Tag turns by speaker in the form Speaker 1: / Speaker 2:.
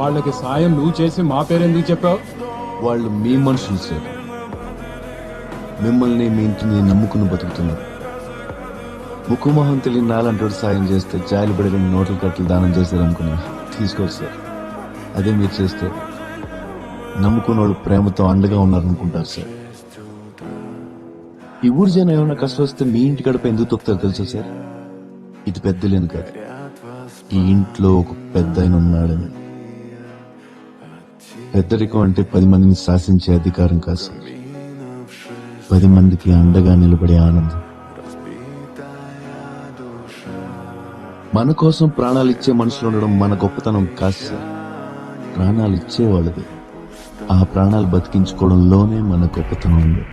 Speaker 1: వాళ్ళకి సాయం నువ్వు చేసి మా పేరెందుకు చెప్పావు?
Speaker 2: వాళ్ళు మీ మనుషులు సార్. మిమ్మల్ని మీ ఇంటిని నమ్ముకుని బతుకుతున్నారు. ముక్కుమొహం తెలియని నాలంటోడు సాయం చేస్తే జాలి పడగని నోట్ల కట్టలు దానం చేశారనుకుని తీసుకోరు సార్. అదే మీరు చేస్తే నమ్ముకున్న వాళ్ళు ప్రేమతో అండగా ఉన్నారనుకుంటారు సార్. ఈ ఊరి జనం ఏమైనా కష్టం వస్తే మీ ఇంటి గడప ఎందుకు తొక్కుతారు తెలుసా సార్? ఇది పెద్దలేను కాదు, ఈ ఇంట్లో ఒక పెద్ద ఆయన ఉన్నాడని. పెద్దరికం అంటే 10 మందిని శాసించే అధికారం కాదు సార్, 10 మందికి అండగా నిలబడే ఆనందం. మన కోసం ప్రాణాలు ఇచ్చే మనుషులు ఉండడం మన గొప్పతనం కాదు సార్, ప్రాణాలు ఇచ్చేవాళ్ళది. ఆ ప్రాణాలు బతికించుకోవడంలోనే మన గొప్పతనం ఉంది.